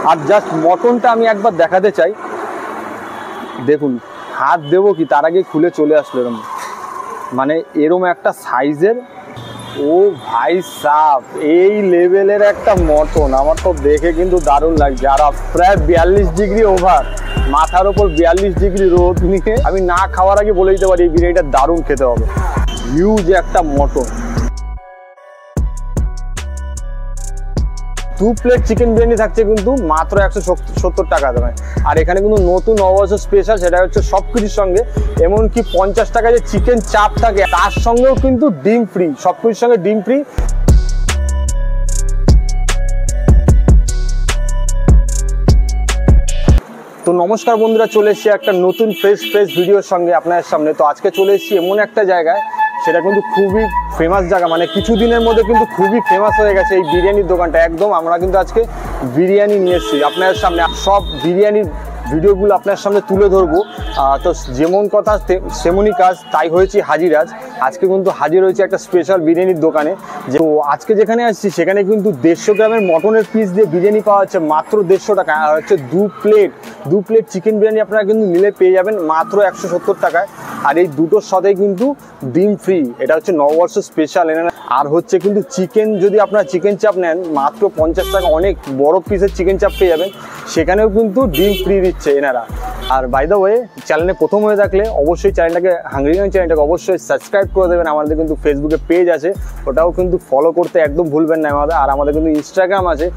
আর just মটনটা আমি একবার দেখাতে চাই, দেখুন হাত দেবো কি তার আগে খুলে চলে আসলো এরম, মানে এরম একটা সাইজের। ও ভাই সাব, এই লেভেলের একটা মটন আমার তো দেখে কিন্তু দারুণ লাগছে। আর প্রায় 42 ডিগ্রি ওভার, মাথার ওপর 42 ডিগ্রি রোদ নিয়ে আমি না খাওয়ার আগে বলে দিতে পারি এই বিরিয়ানিটা দারুণ খেতে হবে। হিউজ একটা মটন। 2 প্লেট চিকেন বিরিয়ানি থাকছে কিন্তু মাত্র 170 টাকা দামে। আর এখানে কিন্তু নতুন নববর্ষ স্পেশাল, সেটা হচ্ছে সব কিছুর সঙ্গে, এমনকি 50 টাকা যে চিকেন চাপ থাকে তার সঙ্গেও কিন্তু ডিম ফ্রি, সব কিছুর সঙ্গে ডিম ফ্রি। তো নমস্কার বন্ধুরা, চলে এসেছি একটা নতুন ফ্রেশ ভিডিওর সঙ্গে আপনাদের সামনে। তো আজকে চলে এসেছি এমন একটা জায়গায়, সেটা কিন্তু খুবই ফেমাস জায়গা, মানে কিছুদিনের মধ্যে কিন্তু খুবই ফেমাস হয়ে গেছে এই বিরিয়ানির দোকানটা। একদম আমরা কিন্তু আজকে বিরিয়ানি নিয়ে এসেছি আপনাদের সামনে, সব বিরিয়ানির ভিডিওগুলো আপনার সামনে তুলে ধরবো। তো যেমন কথা সেমনই কাজ, তাই হয়েছি হাজির আজকে কিন্তু হাজির হয়েছে একটা স্পেশাল বিরিয়ানির দোকানে। তো আজকে যেখানে আসছি সেখানে কিন্তু 150 গ্রামের মটনের পিস দিয়ে বিরিয়ানি পাওয়া যাচ্ছে মাত্র 150 টাকা। আর হচ্ছে 2 প্লেট চিকেন বিরিয়ানি আপনারা কিন্তু নিলে পেয়ে যাবেন মাত্র 170 টাকায়। আর এই দুটোর সাথেই কিন্তু ডিম ফ্রি, এটা হচ্ছে নববর্ষ স্পেশাল। আর হচ্ছে কিন্তু চিকেন, যদি আপনারা চিকেন চাপ নেন মাত্র 50 টাকা, অনেক বড় পিসের চিকেন চাপ পেয়ে যাবেন, সেখানেও কিন্তু ডিম ফ্রি দিচ্ছে এনারা। আর বাই দ্য ওয়ে, চ্যানেলে প্রথম হয়ে থাকলে অবশ্যই হাংরি গ্যাং চ্যানেলটাকে অবশ্যই সাবস্ক্রাইব করে দেবেন। আমাদের কিন্তু ফেসবুকে পেজ আছে, ওটাও কিন্তু ফলো করতে একদম ভুলবেন না আমাদের। আর আমাদের কিন্তু ইনস্টাগ্রাম আছে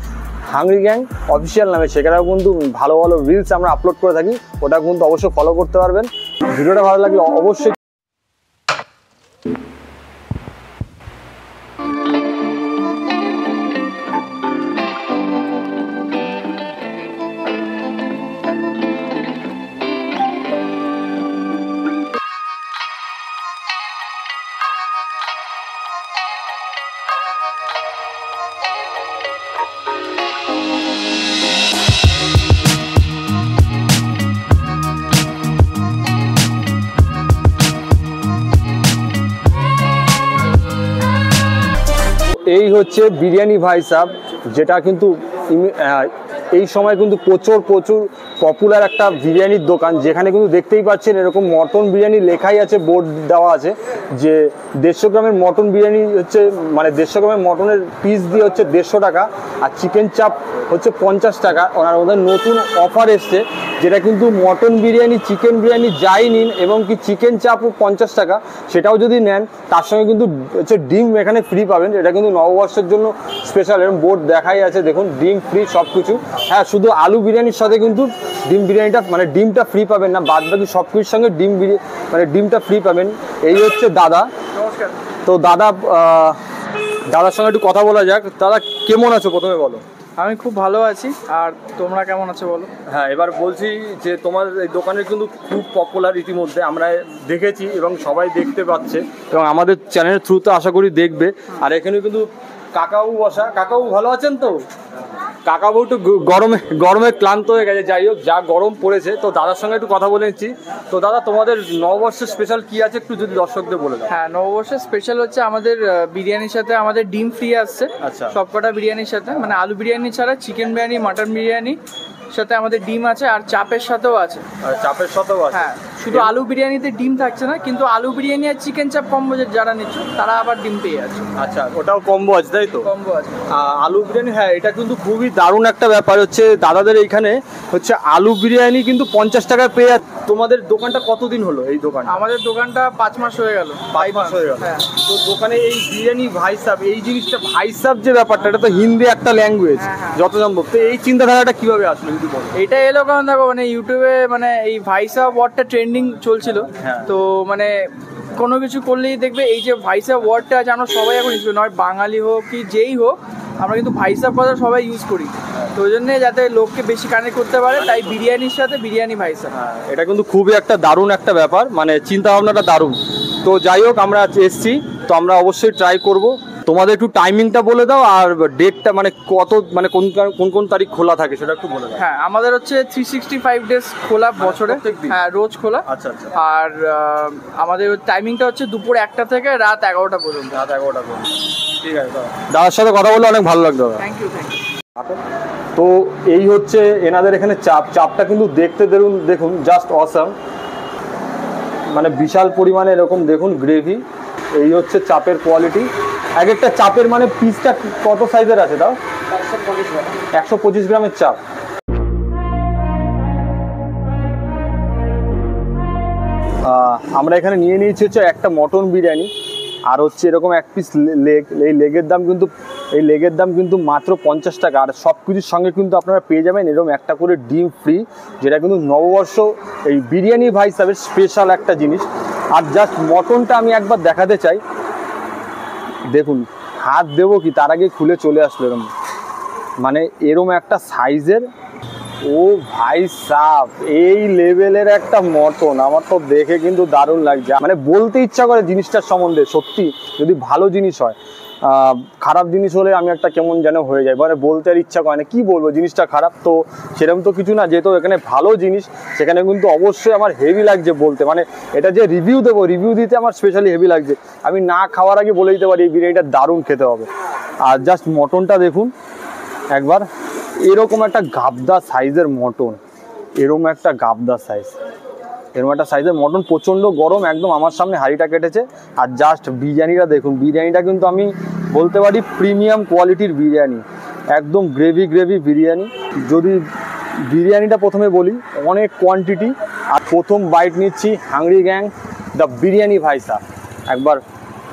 হাংরি গ্যাং অফিসিয়াল নামে, সেখানেও কিন্তু ভালো ভালো রিলস আমরা আপলোড করে থাকি, ওটা কিন্তু অবশ্যই ফলো করতে পারবেন। ভিডিওটা ভালো লাগলে অবশ্যই এই হচ্ছে বিরিয়ানি ভাই সাব, যেটা কিন্তু এই সময় কিন্তু প্রচুর পপুলার একটা বিরিয়ানির দোকান, যেখানে কিন্তু দেখতেই পাচ্ছেন এরকম মটন বিরিয়ানি লেখাই আছে, বোর্ড দেওয়া আছে যে 150 গ্রামের মটন বিরিয়ানি হচ্ছে, মানে 150 গ্রামের মটনের পিস দিয়ে হচ্ছে 150 টাকা। আর চিকেন চাপ হচ্ছে 50 টাকা। ওদের নতুন অফার এসছে, যেটা কিন্তু মটন বিরিয়ানি, চিকেন বিরিয়ানি যাই নিন, এবং কি চিকেন চাপও 50 টাকা, সেটাও যদি নেন তার সঙ্গে কিন্তু হচ্ছে ডিম এখানে ফ্রি পাবেন। এটা কিন্তু নববর্ষের জন্য স্পেশাল, এরকম বোর্ড দেখাই আছে দেখুন, ডিম ফ্রি সব কিছু। হ্যাঁ, শুধু আলু বিরিয়ানির সাথে কিন্তু ডিম বিরিয়ানিটা, মানে ডিমটা ফ্রি পাবেন না, বাদ বাকি সব কিছুর সঙ্গে ডিমটা ফ্রি পাবেন। এই হচ্ছে দাদা। নমস্কার। তো দাদার সঙ্গে একটু কথা বলা যাক। দাদা কেমন আছো প্রথমে বলো? আমি খুব ভালো আছি, আর তোমরা কেমন আছো বলো? হ্যাঁ, এবার বলছি যে তোমার এই দোকানের কিন্তু খুব পপুলার, ইতিমধ্যে আমরা দেখেছি এবং সবাই দেখতে পাচ্ছে, এবং আমাদের চ্যানেলের থ্রুতে আশা করি দেখবে। আর এখানে কিন্তু কাকাবাবু বসা। কাকাবাবু ভালো আছেন তো? কাকাবাবু একটু গরমে ক্লান্ত হয়ে গেছে, যাই হোক যা গরম পড়েছে। তো দাদার সঙ্গে একটু কথা বলেছি। তো দাদা, তোমাদের নববর্ষের স্পেশাল কি আছে একটু যদি দর্শকদের বলে দাও। হ্যাঁ, নববর্ষের স্পেশাল হচ্ছে আমাদের বিরিয়ানির সাথে আমাদের ডিম ফ্রি আসছে। আচ্ছা। সবকটা বিরিয়ানির সাথে, মানে আলু বিরিয়ানি ছাড়া চিকেন বিরিয়ানি, মাটন বিরিয়ানি সাথে আমাদের ডিম আছে, আর চাপের সাথেও আছে। চাপের সাথেও আছে? হ্যাঁ, শুধু আলু বিরিয়ানিতে ডিম থাকছে না, কিন্তু আলু বিরিয়ানি আর চিকেন চাপ কম্বো যারা নিচ্ছ তারা আবার ডিম পেয়ে যাচ্ছে। আচ্ছা, ওটাও কম্বো আছে তাই তো? কম্বো আছে। আলু বিরিয়ানি, হ্যাঁ এটা কিন্তু খুবই দারুণ একটা ব্যাপার হচ্ছে দাদাদের এইখানে হচ্ছে আলু বিরিয়ানি কিন্তু 50 টাকায় পেয়ে যাচ্ছে। তোমাদের দোকানটা কতদিন হলো এই দোকান? আমাদের দোকানটা 5 মাস হয়ে গেল। 5 মাস হয়ে গেল। হ্যাঁ। তো দোকানে এই বিরিয়ানি ভাই সাব, এই জিনিসটা ভাই সাব যে ব্যাপারটা, এটা তো হিন্দি একটা ল্যাঙ্গুয়েজ যত সম্ভব। তো এই চিন্তাধারাটা কিভাবে আসলো যদি বলো? এটা এলো কারণ দেখো, মানে ইউটিউবে মানে এই ভাইসা ওয়ার্ডটা ট্রেন্ডিং চলছিল। তো মানে কোনো কিছু করলেই দেখবে এই যে ভাইসা ওয়ার্ডটা আছে, আমরা সবাই এখন ইউজ করি, নয় বাঙালি হোক কি যেই হোক, আমরা কিন্তু ভাইসা কথা সবাই ইউজ করি। তো ওই জন্য যাতে লোককে বেশি কানেক্ট করতে পারে, তাই বিরিয়ানির সাথে বিরিয়ানি ভাইসা। এটা কিন্তু খুবই একটা দারুণ একটা ব্যাপার, মানে চিন্তা ভাবনাটা দারুণ। তো যাই হোক, আমরা এসছি, তো আমরা অবশ্যই ট্রাই করব। তোমাদের একটু টাইমিংটা বলে দাও, আর ডেটটা মানে কত, মানে কোন তারিখ খোলা থাকে সেটা একটু বলে দাও। হ্যাঁ, আমাদের হচ্ছে 365 ডেজ খোলা বছরে। হ্যাঁ, রোজ খোলা। আচ্ছা আচ্ছা। আর আমাদের টাইমিংটা হচ্ছে দুপুর 1টা থেকে রাত 11টা পর্যন্ত। রাত 11টা পর্যন্ত। ঠিক আছে, দাদার সাথে কথা বলে অনেক ভালো লাগলো। Thank you. তো এই হচ্ছে এনাদের এখানে চাপটা কিন্তু দেখতে দেখুন জাস্ট অসাম, মানে বিশাল পরিমাণে এরকম দেখুন গ্রেভি। এই হচ্ছে চাপের কোয়ালিটি। এক একটা চাপের মানে পিসটা কত সাইজের আছে তাও? 125 গ্রামের চাপ। আমরা এখানে নিয়ে নিয়েছি হচ্ছে একটা মটন বিরিয়ানি, আর হচ্ছে এরকম এক পিস লেগ। এই লেগের দাম কিন্তু মাত্র 50 টাকা। আর সব কিছুর সঙ্গে কিন্তু আপনারা পেয়ে যাবেন এরকম একটা করে ডিম ফ্রি, যেটা কিন্তু নববর্ষ এই বিরিয়ানি ভাই সাহেবের স্পেশাল একটা জিনিস। আর জাস্ট মটনটা আমি একবার দেখাতে চাই, দেখুন হাত দেবো কি তার আগে খুলে চলে আসলো এরকম, মানে এরকম একটা সাইজের। ও ভাই সাব, এই লেভেলের একটা মটন আমার তো দেখে কিন্তু দারুণ লাগছে, মানে বলতে ইচ্ছা করে জিনিসটার সম্বন্ধে। সত্যি যদি ভালো জিনিস হয়, খারাপ জিনিস হলে আমি একটা কেমন যেন হয়ে যায়, মানে বলতে আর ইচ্ছা করে না, কি বলবো জিনিসটা খারাপ। তো সেরকম তো কিছু না, যেহেতু এখানে ভালো জিনিস সেখানে কিন্তু অবশ্যই আমার হেভি লাগছে বলতে, মানে এটা যে রিভিউ দেবো, রিভিউ দিতে আমার স্পেশালি হেভি লাগছে। আমি না খাওয়ার আগে বলে দিতে পারি এই বিরিয়ানিটা দারুণ খেতে হবে। আর জাস্ট মটনটা দেখুন একবার, এরকম একটা গাবদা সাইজের মটন, এরকম একটা গাবদা সাইজ, এরকম একটা সাইজের মটন, প্রচণ্ড গরম একদম আমার সামনে হাঁড়িটা কেটেছে। আর জাস্ট বিরিয়ানিটা দেখুন, বিরিয়ানিটা কিন্তু আমি বলতে পারি প্রিমিয়াম কোয়ালিটির বিরিয়ানি, একদম গ্রেভি বিরিয়ানি। যদি বিরিয়ানিটা প্রথমে বলি, অনেক কোয়ান্টিটি। আর প্রথম বাইট নিচ্ছি হাংরি গ্যাং দ্য বিরিয়ানি ভাই সাহেব, একবার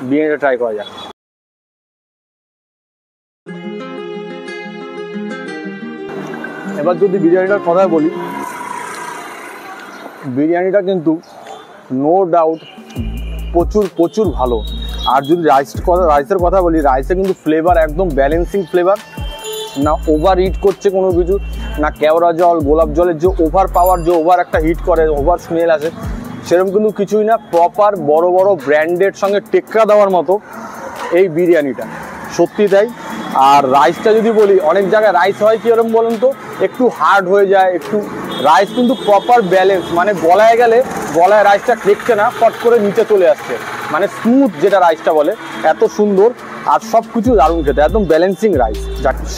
বিরিয়ানিটা ট্রাই করা যাক। এবার যদি বিরিয়ানিটার কথা বলি, বিরিয়ানিটা কিন্তু নো ডাউট প্রচুর ভালো। আর যদি রাইসের কথা বলি, রাইসে কিন্তু ফ্লেভার একদম ব্যালেন্সিং ফ্লেভার, না ওভার হিট করছে কোনো কিছু, না কেওড়া জল গোলাপ জলের যে ওভার পাওয়ার, যে ওভার একটা হিট করে ওভার স্মেল আসে, সেরকম কিন্তু কিছুই না। প্রপার বড় ব্র্যান্ডের সঙ্গে টেক্কা দেওয়ার মতো এই বিরিয়ানিটা, সত্যি তাই। আর রাইসটা যদি বলি, অনেক জায়গায় রাইস হয় কি এরকম বলুন তো, একটু হার্ড হয়ে যায় একটু। রাইস কিন্তু প্রপার ব্যালেন্স, মানে গলায় গেলে গলায় রাইসটা ঠেকছে না, ফট করে নিচে চলে আসছে, মানে স্মুথ যেটা রাইসটা বলে, এত সুন্দর। আর সব কিছু দারুণ খেতে, একদম ব্যালেন্সিং রাইস।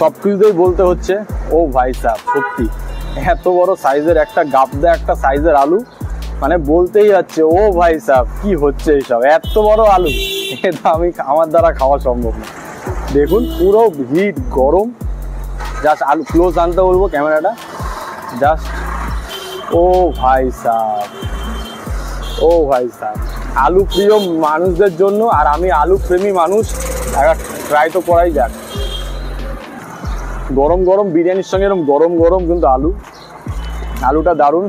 সব কিছুতেই বলতে হচ্ছে ও ভাই সাহেব, সত্যি এত বড় সাইজের একটা গাবদা একটা সাইজের আলু, মানে বলতেই যাচ্ছে ও ভাই সাহেব কি হচ্ছে এইসব, এত বড় আলু এটা আমার দ্বারা খাওয়া সম্ভব না। দেখুন পুরো হিট গরম, জাস্ট আলু ক্লোজ আনতে বলবো ক্যামেরাটা, জাস্ট ও ভাই সাহেব, ও ভাই সাহেব, আলু প্রিয় মানুষদের জন্য, আর আমি আলু প্রেমী মানুষ, একটা ট্রাই তো করাই যাক। গরম বিরিয়ানির সঙ্গে এরকম গরম কিন্তু আলুটা দারুণ।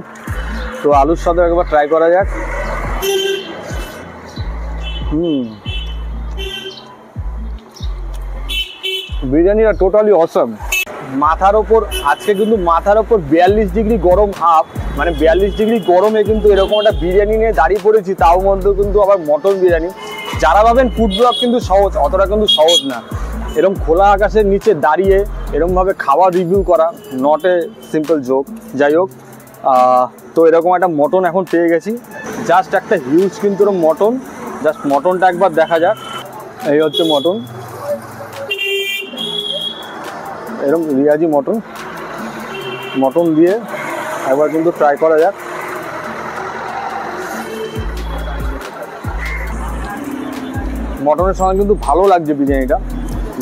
তো আলুর সাথে একবার ট্রাই করা যাক। বিরিয়ানিটা টোটালি অসম। মাথার ওপর আজকে কিন্তু মাথার ওপর 42 ডিগ্রি গরম আপ, মানে 42 ডিগ্রি গরমে কিন্তু এরকম একটা বিরিয়ানি নিয়ে দাঁড়িয়ে পড়েছি, তাও মধ্যে কিন্তু আবার মটন বিরিয়ানি। যারা ভাবেন ফুড ব্লগ কিন্তু সহজ, অতটা কিন্তু সহজ না। এরকম খোলা আকাশের নিচে দাঁড়িয়ে এরকমভাবে খাবার রিভিউ করা নট এ সিম্পল জোক। যাই হোক, তো এরকম একটা মটন এখন পেয়ে গেছি, জাস্ট একটা হিউজ কিন্তু এরকম মটন। জাস্ট মটনটা একবার দেখা যাক। এই হচ্ছে মটন, এরকম রিয়াজি মটন দিয়ে একবার কিন্তু ট্রাই করা যাক। মটনের সঙ্গে কিন্তু ভালো লাগছে বিরিয়ানিটা,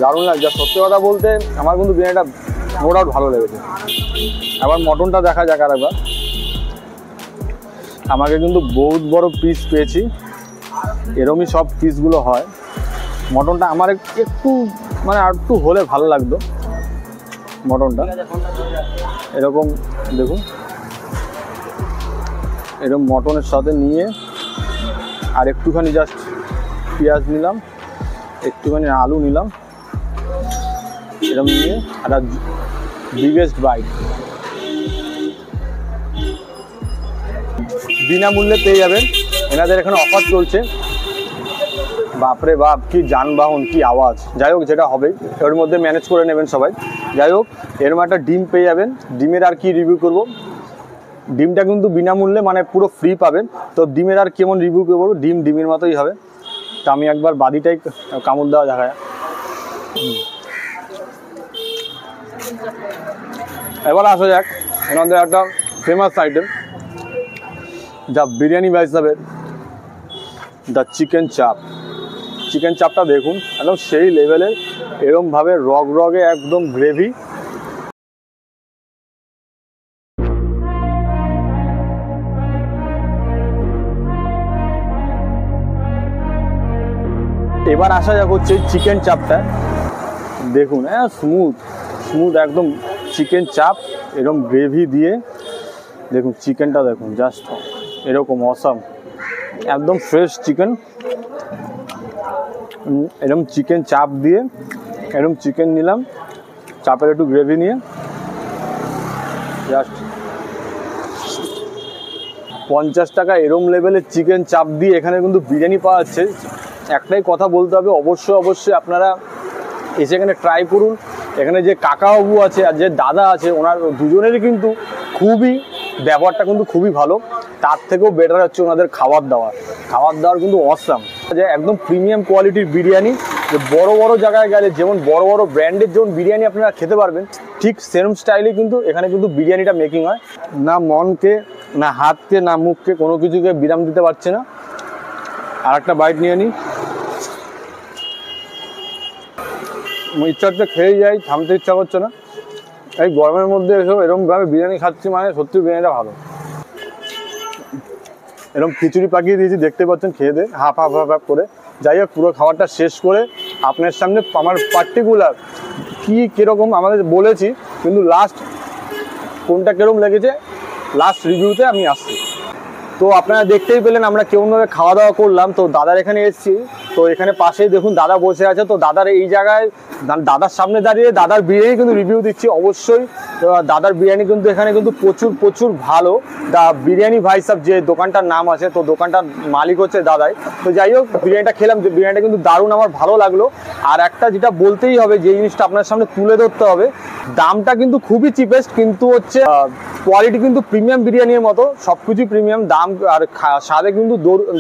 দারুণ লাগছে। সত্যি কথা বলতে আমার কিন্তু বিরিয়ানিটা নো ডাউট ভালো লেগেছে। আবার মটনটা দেখা যাক আর একবার। আমাকে কিন্তু বহুত বড় পিস পেয়েছি, এরকমই সব পিসগুলো হয়। মটনটা আমার একটু মানে আর একটু হলে ভালো লাগতো মটনটা। এরকম দেখুন, এরকম মটনের সাথে নিয়ে আর একটুখানি জাস্ট পেঁয়াজ নিলাম, একটুখানি আলু নিলাম, এরকম নিয়ে একটা বিগেস্ট বাইট বিনামূল্যে পেয়ে যাবেন। এনাদের এখানে অফার চলছে, বাপরে বাপ কি যানবাহন কি আওয়াজ। যাই হোক, যেটা হবে এর মধ্যে ম্যানেজ করে নেবেন সবাই। যাই হোক, এরকম একটা ডিম পেয়ে যাবেন। ডিমের আর কি রিভিউ করব, ডিমটা কিন্তু বিনামূল্যে মানে পুরো ফ্রি পাবেন। তো ডিমের আর কেমন রিভিউ করবো, ডিমের মতোই হবে। তো আমি একবার বাদিটাই কামড় দেওয়া দেখায়। এবার আসা যাক এনাদের একটা ফেমাস আইটেম, যা বিরিয়ানি ভাই সাহেবের দ্য চিকেন চাপ। চিকেন চাপটা দেখুন একদম সেই লেভেলের, এরমভাবে রগ রগে একদম গ্রেভি। এবার আসা যাক হচ্ছে চিকেন চাপটা দেখুন, হ্যাঁ স্মুথ স্মুথ একদম চিকেন চাপ, এরকম গ্রেভি দিয়ে দেখুন চিকেনটা দেখুন জাস্ট এরকম অসাম, একদম ফ্রেশ চিকেন। এরকম চিকেন চাপ দিয়ে এরকম চিকেন নিলাম, চাপের একটু গ্রেভি নিয়ে জাস্ট 50 টাকা এরম লেভেলের চিকেন চাপ দিয়ে এখানে কিন্তু বিরিয়ানি পাওয়া যাচ্ছে। একটাই কথা বলতে হবে, অবশ্যই অবশ্যই আপনারা এসে এখানে ট্রাই করুন। এখানে যে কাকাবাবু আছে আর যে দাদা আছে, ওনার দুজনেরই কিন্তু খুবই ব্যবহারটা কিন্তু খুবই ভালো। তার থেকেও বেটার হচ্ছে ওনাদের খাবার দাওয়ার কিন্তু অসাম, যে একদম প্রিমিয়াম কোয়ালিটির বিরিয়ানি। যে বড় বড় জায়গায় গেলে যেমন বড় বড় ব্র্যান্ডের যেমন বিরিয়ানি আপনারা খেতে পারবেন, ঠিক সেরম স্টাইলে কিন্তু এখানে কিন্তু বিরিয়ানিটা মেকিং হয়। না মনকে, না হাতকে, না মুখকে, কোনো কিছুকে বিরাম দিতে পারছে না। আর একটা বাইট নিয়ে নিই, ইচ্ছা হচ্ছে খেয়ে যাই, থামতে ইচ্ছা করছে না। এই গরমের মধ্যে এসব এরকমভাবে বিরিয়ানি খাচ্ছি মানে সত্যি বিরিয়ানিটা ভালো। এরকম খিচুড়ি পাকিয়ে দিয়েছি দেখতে পাচ্ছেন, খেয়ে দে হাফ হাফ হাফ হাফ করে। যাই হোক, পুরো খাবারটা শেষ করে আপনার সামনে আমার পার্টিকুলার কীরকম আমাদের বলেছি, কিন্তু লাস্ট কোনটা কীরকম লেগেছে লাস্ট রিভিউতে আমি আসছি। তো আপনারা দেখতেই পেলেন আমরা কেমনভাবে খাওয়া দাওয়া করলাম। তো দাদার এখানে এসেছি, তো এখানে পাশেই দেখুন দাদা বসে আছে। তো দাদার এই জায়গায় দাদার সামনে দাঁড়িয়ে দাদার বিরিয়ানি কিন্তু রিভিউ দিচ্ছি। অবশ্যই দাদার বিরিয়ানি কিন্তু এখানে কিন্তু প্রচুর প্রচুর ভালো। দা বিরিয়ানি ভাই সাহেব যে দোকানটার নাম আছে, তো দোকানটার মালিক হচ্ছে দাদাই। তো যাই হোক, বিরিয়ানিটা খেলাম, বিরিয়ানিটা কিন্তু দারুণ, আমার ভালো লাগলো। আর একটা যেটা বলতেই হবে, যে জিনিসটা আপনার সামনে তুলে ধরতে হবে, দামটা কিন্তু খুবই চিপেস্ট, কিন্তু হচ্ছে কোয়ালিটি কিন্তু প্রিমিয়াম বিরিয়ানির মতো, সব কিছুই প্রিমিয়াম। দাম আর স্বাদে কিন্তু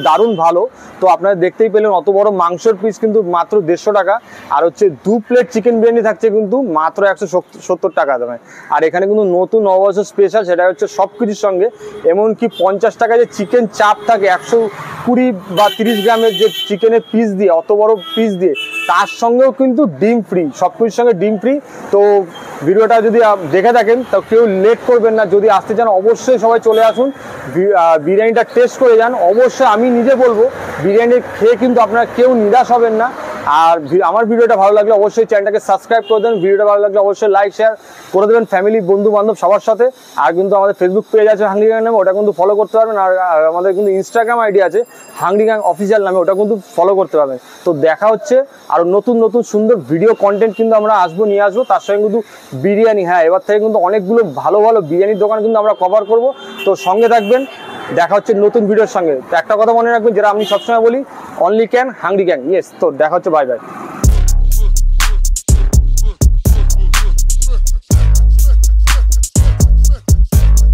দারুণ ভালো। তো আপনারা দেখতেই পেলেন অত বড় মাংসের পিস কিন্তু মাত্র 150 টাকা, আর হচ্ছে 2 প্লেট চিকেন বিরিয়ানি থাকছে কিন্তু মাত্র 170 টাকা দামে। আর এখানে কিন্তু নতুন নববর্ষ স্পেশাল, সেটা হচ্ছে সব কিছুর সঙ্গে এমনকি 50 টাকা যে চিকেন চাপ থাকে 120 বা 30 গ্রামের যে চিকেনের পিস দিয়ে, অত বড় পিস দিয়ে, তার সঙ্গেও কিন্তু ডিম ফ্রি, সব কিছুর সঙ্গে ডিম ফ্রি। তো ভিডিওটা যদি দেখে থাকেন তো কেউ লেট করবেন না, যদি আসতে চান অবশ্যই সবাই চলে আসুন, বিরিয়ানিটা টেস্ট করে যান। অবশ্যই আমি নিজে বলবো, বিরিয়ানি খেয়ে কিন্তু আপনারা কেউ নিরাশ হবেন না। আর আমার ভিডিওটা ভালো লাগলে অবশ্যই চ্যানেলটাকে সাবস্ক্রাইব করে দেবেন, ভিডিওটা ভালো লাগলে অবশ্যই লাইক শেয়ার করে দেবেন ফ্যামিলি বন্ধু বান্ধব সবার সাথে। আর কিন্তু আমাদের ফেসবুক পেজ আছে হাংরি গ্যাং নামে, ওটা কিন্তু ফলো করতে পারবেন। আর আমাদের কিন্তু ইনস্টাগ্রাম আইডি আছে হাংরি গ্যাং অফিসিয়াল নামে, ওটা কিন্তু ফলো করতে পারবেন। তো দেখা হচ্ছে আরও নতুন নতুন সুন্দর ভিডিও কন্টেন্ট কিন্তু আমরা নিয়ে আসবো। তার সঙ্গে কিন্তু বিরিয়ানি, হ্যাঁ এবার থেকে কিন্তু অনেকগুলো ভালো ভালো বিরিয়ানির দোকান কিন্তু আমরা কভার করব। তো সঙ্গে থাকবেন, দেখা হচ্ছে নতুন ভিডিওর সঙ্গে। তো একটা কথা মনে রাখবেন, যেটা আমি সবসময় বলি, only can hungry gang, yes. তো দেখা হচ্ছে, বাই বাই।